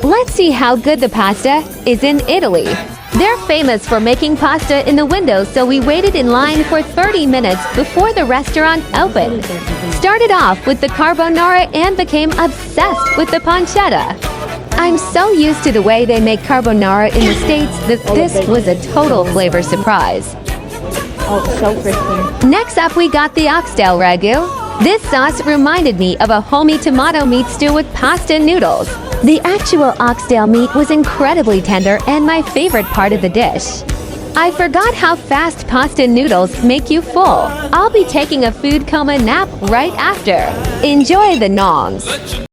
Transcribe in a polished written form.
Let's see how good the pasta is in Italy. They're famous for making pasta in the window, so we waited in line for 30 minutes before the restaurant opened. Started off with the carbonara and became obsessed with the pancetta. I'm so used to the way they make carbonara in the States that this was a total flavor surprise. Oh, so crispy. Next up, we got the oxtail ragu. This sauce reminded me of a homey tomato meat stew with pasta noodles. The actual oxtail meat was incredibly tender and my favorite part of the dish. I forgot how fast pasta noodles make you full. I'll be taking a food coma nap right after. Enjoy the nongs.